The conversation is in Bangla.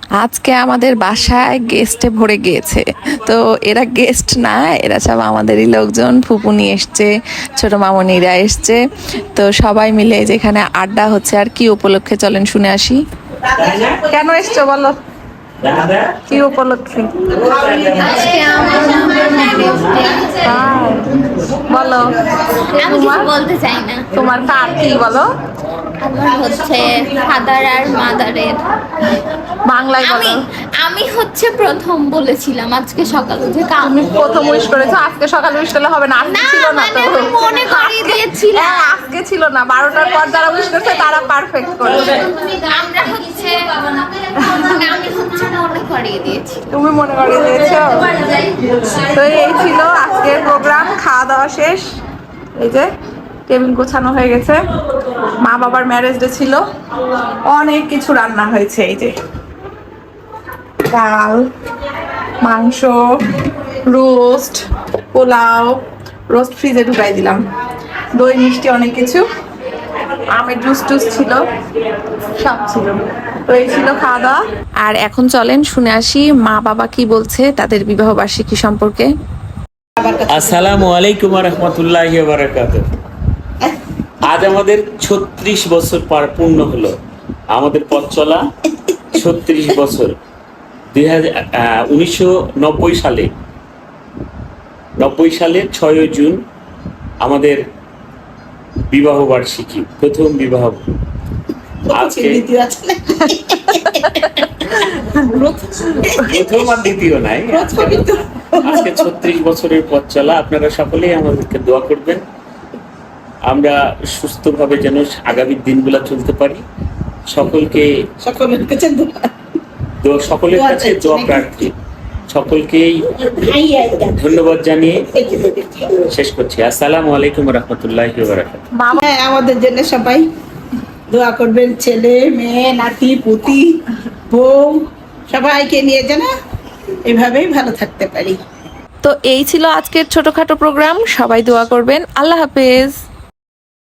আজকে আমাদের বাসায় গেস্টে ভরে গিয়েছে। তো এরা গেস্ট না, এরা সব আমাদেরই লোকজন। ফুপু নিয়ে এসছে, ছোট মামুনিরা এসছে। তো সবাই মিলে যেখানে আড্ডা হচ্ছে। আর কি উপলক্ষে চলেন শুনে আসি। কেন এসছো বলো, কি উপলক্ষে? আজকে আমার ম্যারেজ ডে। বলো আমি কিছু বলতে চাই না। তোমার কার কি বলো? আমার হচ্ছে ফাদার আর মাদারের। বাংলায় আমি বলো। আমি হচ্ছে প্রথম বলেছিলাম আজকে সকালে যে আমি প্রথম উইশ করেছো, আজকে সকালে উইশ করলে হবে না, আজকে ছিল না তো। আমি মনে করিয়ে দিয়েছিলাম। হ্যাঁ, আজকে ছিল না, 12টার পর যারা উইশ করছে তারা পারফেক্ট করেছে। আমরা হচ্ছে আমি হচ্ছে মনে করিয়ে দিয়েছি। তুমি মনে করিয়ে দিয়েছো। তো এই ছিল আজকের প্রোগ্রাম, খাওয়া দাওয়া শেষ। এই যে টেবিল গোছানো হয়ে গেছে। মা বাবার ম্যারেজ ডে ছিল, অনেক কিছু রান্না হয়েছে। এই যে ডাল, মাংস, রোস্ট, পোলাও, রোস্ট ফ্রিজে ঢুকাই দিলাম, দই মিষ্টি অনেক কিছু, আমের জুস টুস ছিল, সব ছিল। তো এই ছিল খাওয়া দাওয়া। আর এখন চলেন শুনে আসি মা বাবা কি বলছে তাদের বিবাহ বার্ষিকী সম্পর্কে। আসসালামু আলাইকুম ওয়া রাহমাতুল্লাহি ওয়া বারাকাতুহু। আজ আমাদের 36 বছর পূর্ণ হলো। আমাদের পথ চলা 36 বছর। 1990 সালে 6ই জুন আমাদের বিবাহ বার্ষিকী, প্রথম বিবাহ। আজকে প্রথম আর দ্বিতীয় নাই, আজকে 36 বছরের পথ চলা। আপনারা সকলেই আমাদেরকে দোয়া করবেন, আমরা সুস্থভাবে যেন আগামী দিনগুলা চলতে পারি। সকলের কাছে দোয়া প্রার্থী। সকলকেই ধন্যবাদ জানিয়ে শেষ করছি। আসসালামু আলাইকুম ওয়া রাহমাতুল্লাহি ওয়া বারাকাতুহু। হ্যাঁ, আমাদের জন্য সবাই দোয়া করবেন, ছেলে মেয়ে নাতি পুতি বউ সবাইকে নিয়ে যেন এভাবেই ভালো থাকতে পারি। তো এই ছিল আজকের ছোটখাটো প্রোগ্রাম, সবাই দোয়া করবেন। আল্লাহ হাফেজ।